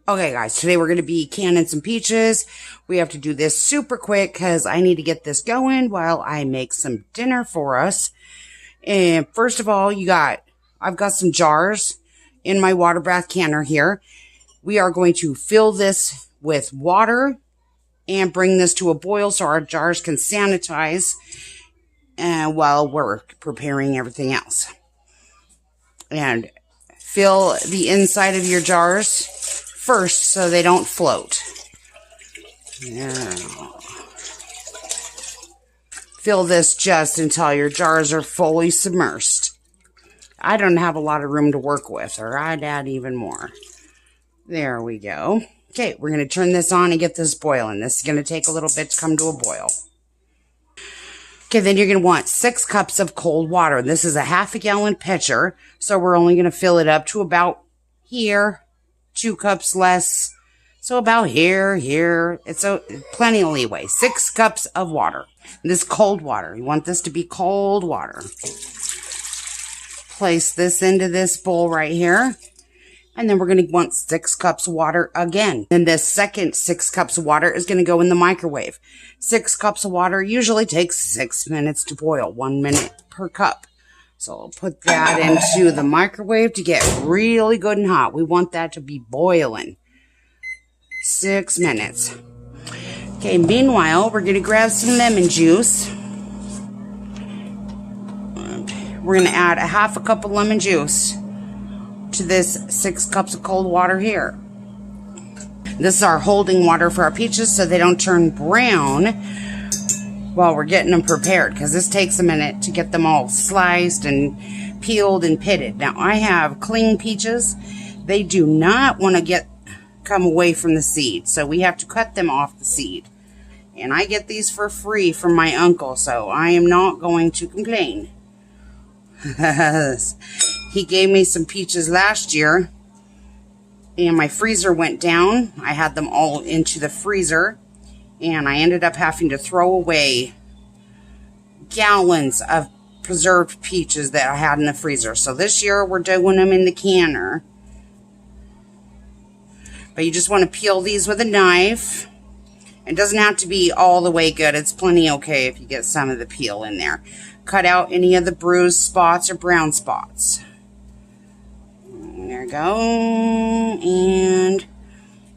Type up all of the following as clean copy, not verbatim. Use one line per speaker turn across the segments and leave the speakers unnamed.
Okay guys, today we're going to be canning some peaches. We have to do this super quick because I need to get this going while I make some dinner for us. And first of all, I've got some jars in my water bath canner here. We are going to fill this with water and bring this to a boil so our jars can sanitize while we're preparing everything else. And fill the inside of your jars first so they don't float. Now, fill this just until your jars are fully submersed. I don't have a lot of room to work with, or I'd add even more. There we go. Okay, we're going to turn this on and get this boiling. This is going to take a little bit to come to a boil. Okay, then you're going to want 6 cups of cold water. This is a ½ gallon pitcher, so we're only going to fill it up to about here. 2 cups less, so about here. It's plenty of leeway. 6 cups of water. This cold water. You want this to be cold water. Place this into this bowl right here, and then we're going to want 6 cups of water again. And this second 6 cups of water is going to go in the microwave. 6 cups of water usually takes 6 minutes to boil, 1 minute per cup. So I'll put that into the microwave to get really good and hot. We want that to be boiling. 6 minutes. Okay, meanwhile, we're going to grab some lemon juice. We're going to add a ½ cup of lemon juice to this 6 cups of cold water here. This is our holding water for our peaches so they don't turn brown while we're getting them prepared, because this takes a minute to get them all sliced and peeled and pitted. Now, I have clean peaches. They do not want to come away from the seed, so we have to cut them off the seed. And I get these for free from my uncle, so I am not going to complain. He gave me some peaches last year, and my freezer went down. I had them all into the freezer, and I ended up having to throw away gallons of preserved peaches that I had in the freezer. So this year we're doing them in the canner. But you just want to peel these with a knife. It doesn't have to be all the way good. It's plenty okay if you get some of the peel in there. Cut out any of the bruised spots or brown spots. There we go. And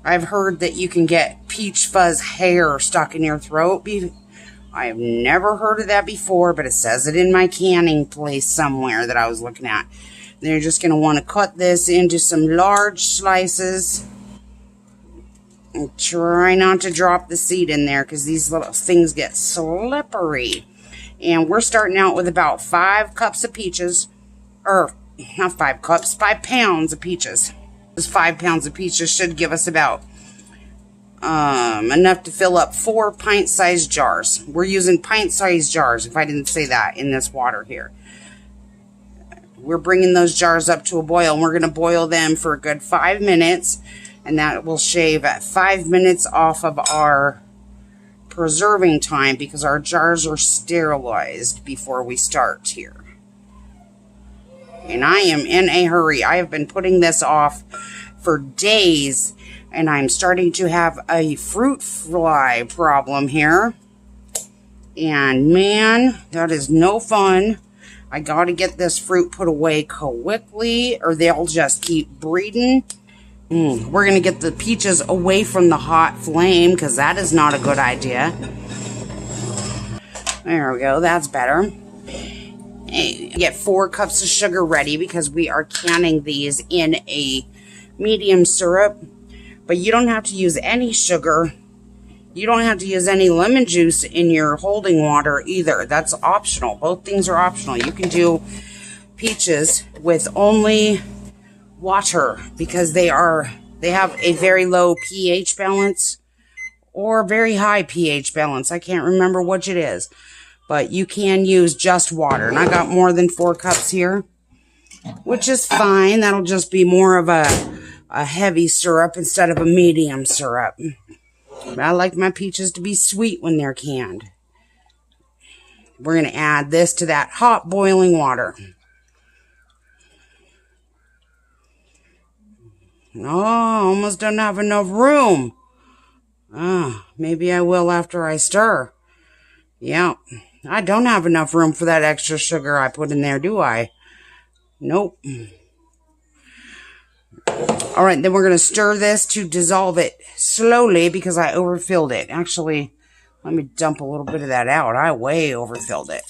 I've heard that you can get peach fuzz hair stuck in your throat. I have never heard of that before, but it says it in my canning place somewhere that I was looking at. Then you're just going to want to cut this into some large slices. And try not to drop the seed in there because these little things get slippery. And we're starting out with about 5 cups of peaches. Or, not 5 cups, 5 pounds of peaches. This 5 pounds of peaches should give us about enough to fill up 4 pint-sized jars. We're using pint-sized jars, if I didn't say that, in this water here. We're bringing those jars up to a boil, and we're going to boil them for a good 5 minutes, and that will shave 5 minutes off of our preserving time because our jars are sterilized before we start here. And I am in a hurry. I have been putting this off for days, and I'm starting to have a fruit fly problem here. And man, that is no fun. I got to get this fruit put away quickly, or they'll just keep breeding. We're going to get the peaches away from the hot flame, because that is not a good idea. There we go. That's better. Get 4 cups of sugar ready because we are canning these in a medium syrup. But you don't have to use any sugar. You don't have to use any lemon juice in your holding water either. That's optional. Both things are optional. You can do peaches with only water because they have a very low pH balance or very high pH balance. I can't remember which it is. but you can use just water. And I got more than 4 cups here, which is fine. That'll just be more of a heavy syrup instead of a medium syrup. But I like my peaches to be sweet when they're canned. We're going to add this to that hot boiling water. Oh, almost don't have enough room. Maybe I will after I stir. Yeah, I don't have enough room for that extra sugar I put in there, do I? Nope. All right, then we're going to stir this to dissolve it slowly because I overfilled it. Actually, let me dump a little bit of that out. I way overfilled it.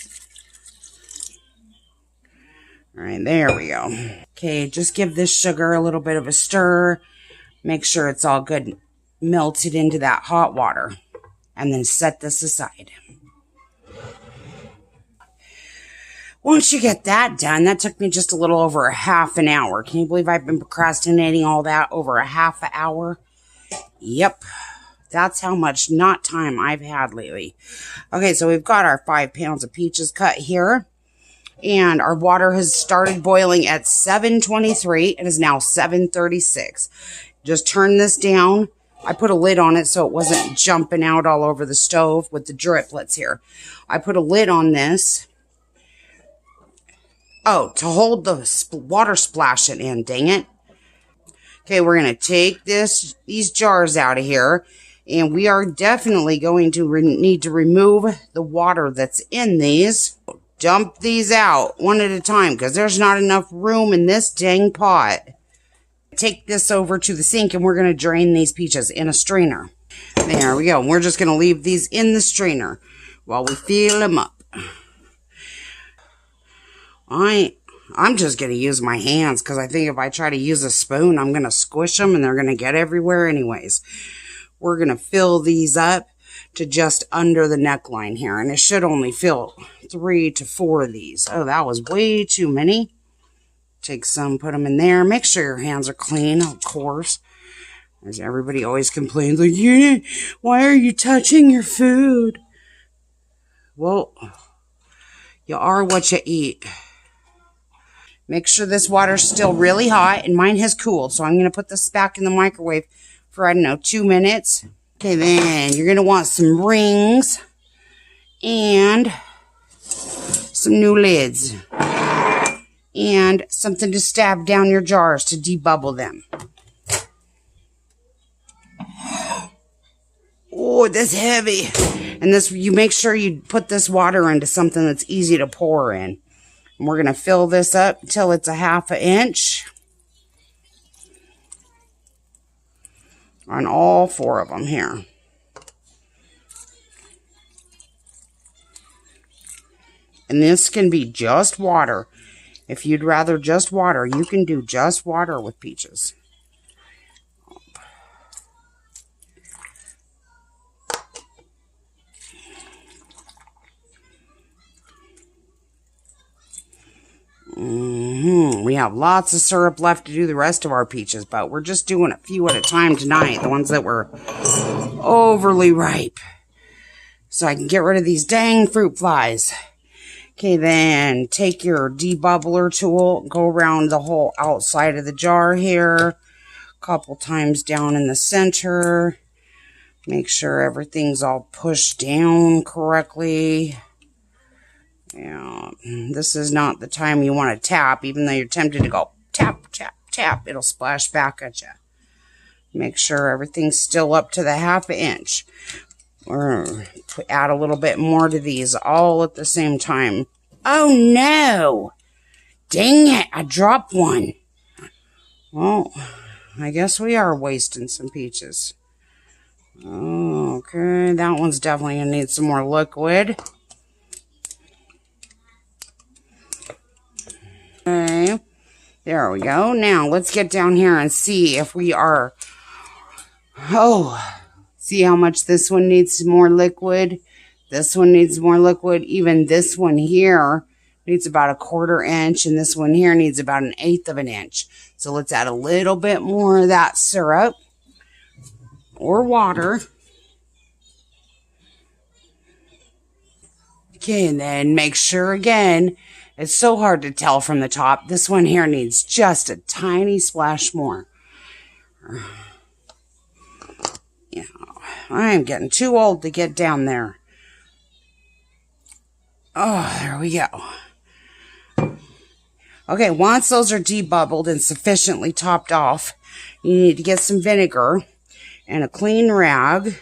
All right, there we go. Okay, just give this sugar a little bit of a stir. Make sure it's all good melted into that hot water. And then set this aside. Once you get that done, that took me just a little over a half an hour. Can you believe I've been procrastinating all that over a half an hour? Yep. That's how much not time I've had lately. Okay, so we've got our 5 pounds of peaches cut here. And our water has started boiling at 7:23. It is now 7:36. Just turn this down. I put a lid on it so it wasn't jumping out all over the stove with the driplets here. I put a lid on this. Oh, to hold the water splashing in, dang it. Okay, we're going to take these jars out of here. And we are definitely going to need to remove the water that's in these. Dump these out one at a time because there's not enough room in this dang pot. Take this over to the sink and we're going to drain these peaches in a strainer. There we go. We're just going to leave these in the strainer while we fill them up. I'm just going to use my hands because I think if I try to use a spoon, I'm going to squish them and they're going to get everywhere anyways. We're going to fill these up to just under the neckline here. And it should only fill 3 to 4 of these. Oh, that was way too many. Take some, put them in there. Make sure your hands are clean, of course. As everybody always complains, like, why are you touching your food? Well, you are what you eat. Make sure this water's still really hot, and mine has cooled. So I'm going to put this back in the microwave for, I don't know, 2 minutes. Okay, then you're going to want some rings and some new lids and something to stab down your jars to debubble them. Oh, that's heavy. And this, you make sure you put this water into something that's easy to pour in. And we're going to fill this up until it's a 1/2 inch. On all 4 of them here. And this can be just water. If you'd rather just water, you can do just water with peaches. We have lots of syrup left to do the rest of our peaches, but we're just doing a few at a time tonight, the ones that were overly ripe. So I can get rid of these dang fruit flies. Okay, then take your debubbler tool, go around the whole outside of the jar here, a couple times down in the center. Make sure everything's all pushed down correctly. Yeah, this is not the time you want to tap, even though you're tempted to go tap, tap, tap. It'll splash back at you. Make sure everything's still up to the 1/2 inch. Or add a little bit more to these all at the same time. Oh no! Dang it, I dropped one. Well, I guess we are wasting some peaches. Okay, that one's definitely going to need some more liquid. Okay, there we go. Now, let's get down here and see if we are... See how much this one needs more liquid? This one needs more liquid. Even this one here needs about a 1/4 inch. And this one here needs about 1/8 inch. So let's add a little bit more of that syrup. Or water. Okay, and then make sure again, it's so hard to tell from the top. This one here needs just a tiny splash more. Yeah, I'm getting too old to get down there. Oh, there we go. Okay, once those are debubbled and sufficiently topped off, you need to get some vinegar and a clean rag.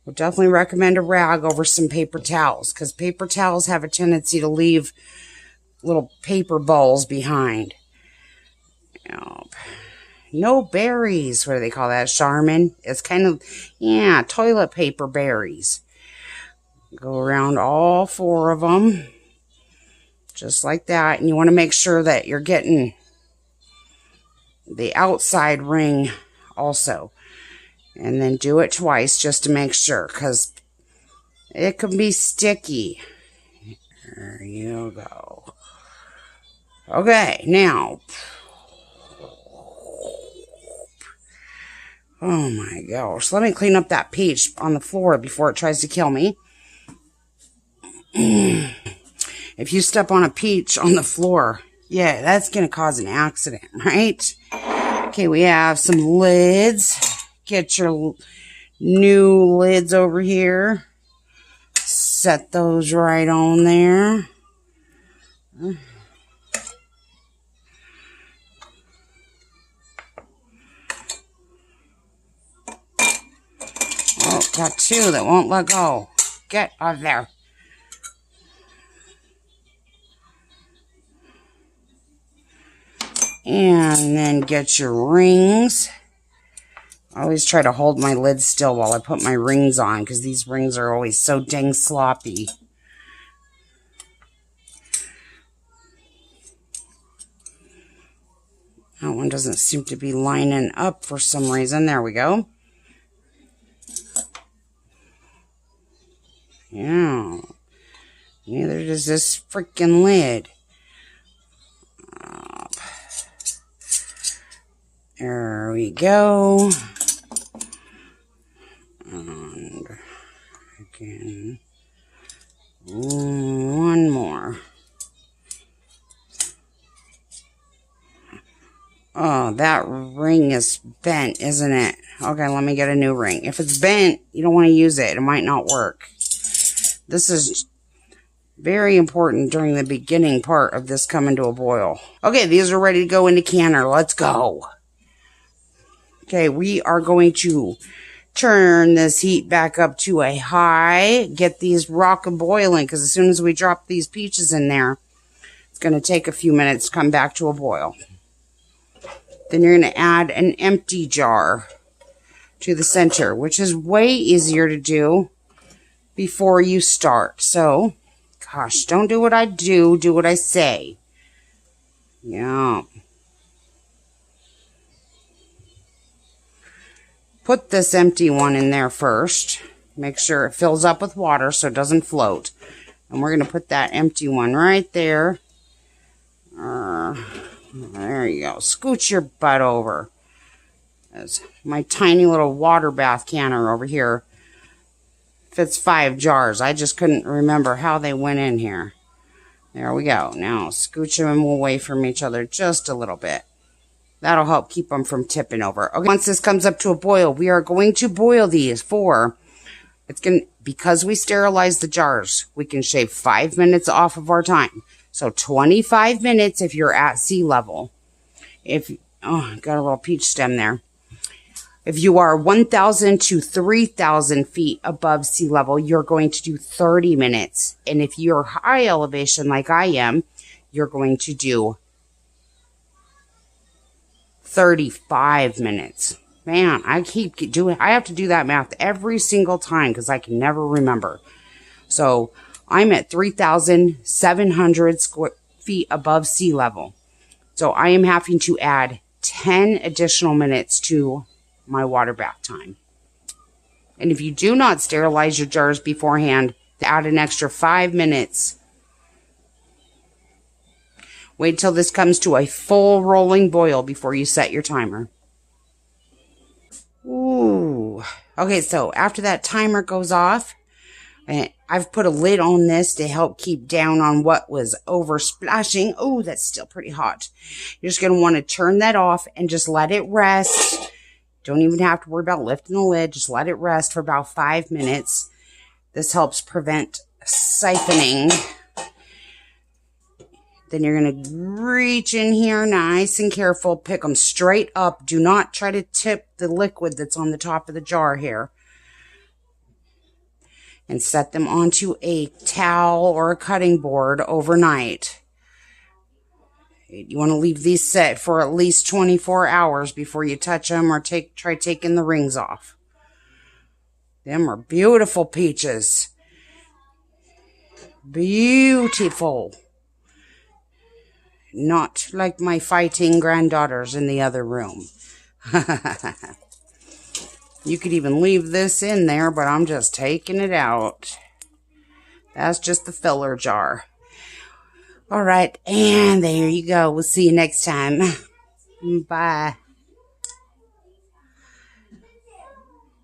Would definitely recommend a rag over some paper towels, because paper towels have a tendency to leave little paper balls behind. Nope. No berries. What do they call that? Charmin? It's kind of, yeah, toilet paper berries. Go around all 4 of them. Just like that. And you want to make sure that you're getting the outside ring also. And then do it twice just to make sure, because it can be sticky. There you go. Okay, now. Oh my gosh. Let me clean up that peach on the floor before it tries to kill me. If you step on a peach on the floor, yeah, that's going to cause an accident, right? Okay, we have some lids. Get your new lids over here. Set those right on there. Oh, got 2 that won't let go. Get out of there. And then get your rings. I always try to hold my lid still while I put my rings on, because these rings are always so dang sloppy. That one doesn't seem to be lining up for some reason. There we go. Yeah. Neither does this freaking lid. There we go. And again, one more. Oh, that ring is bent, isn't it? Okay, let me get a new ring. If it's bent, you don't want to use it. It might not work. This is very important during the beginning part of this coming to a boil. Okay, these are ready to go into canner. Let's go. Okay, we are going to turn this heat back up to a high. Get these rockin' boiling, because as soon as we drop these peaches in there, it's going to take a few minutes to come back to a boil. Then you're going to add an empty jar to the center, which is way easier to do before you start. So, gosh, don't do what I do. Do what I say. Yeah. Put this empty one in there first. Make sure it fills up with water so it doesn't float. And we're going to put that empty one right there. There you go. Scooch your butt over. There's my tiny little water bath canner over here. Fits 5 jars. I just couldn't remember how they went in here. There we go. Now scooch them away from each other just a little bit. That'll help keep them from tipping over. Okay, once this comes up to a boil, we are going to boil these for, because we sterilize the jars, we can shave 5 minutes off of our time. So 25 minutes if you're at sea level. Got a little peach stem there. If you are 1,000 to 3,000 feet above sea level, you're going to do 30 minutes. And if you're high elevation like I am, you're going to do 35 minutes. Man, I have to do that math every single time because I can never remember. So I'm at 3,700 feet above sea level. So I am having to add 10 additional minutes to my water bath time. And if you do not sterilize your jars beforehand, add an extra 5 minutes. Wait till this comes to a full rolling boil before you set your timer. Ooh. Okay, so after that timer goes off, And I've put a lid on this to help keep down on what was over splashing. Oh, that's still pretty hot. You're just going to want to turn that off and just let it rest. Don't even have to worry about lifting the lid. Just let it rest for about 5 minutes. This helps prevent siphoning. Then you're going to reach in here nice and careful. Pick them straight up. Do not try to tip the liquid that's on the top of the jar here. And set them onto a towel or a cutting board overnight. You want to leave these set for at least 24 hours before you touch them or try taking the rings off. Them are beautiful peaches. Beautiful. Not like my fighting granddaughters in the other room. You could even leave this in there, but I'm just taking it out. That's just the filler jar. All right, and there you go. We'll see you next time. Bye.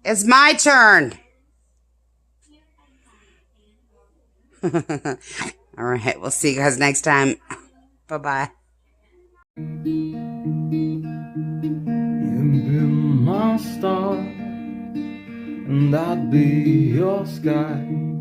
It's my turn. All right, we'll see you guys next time. Bye-bye.
You've been my star, and I'd be your sky.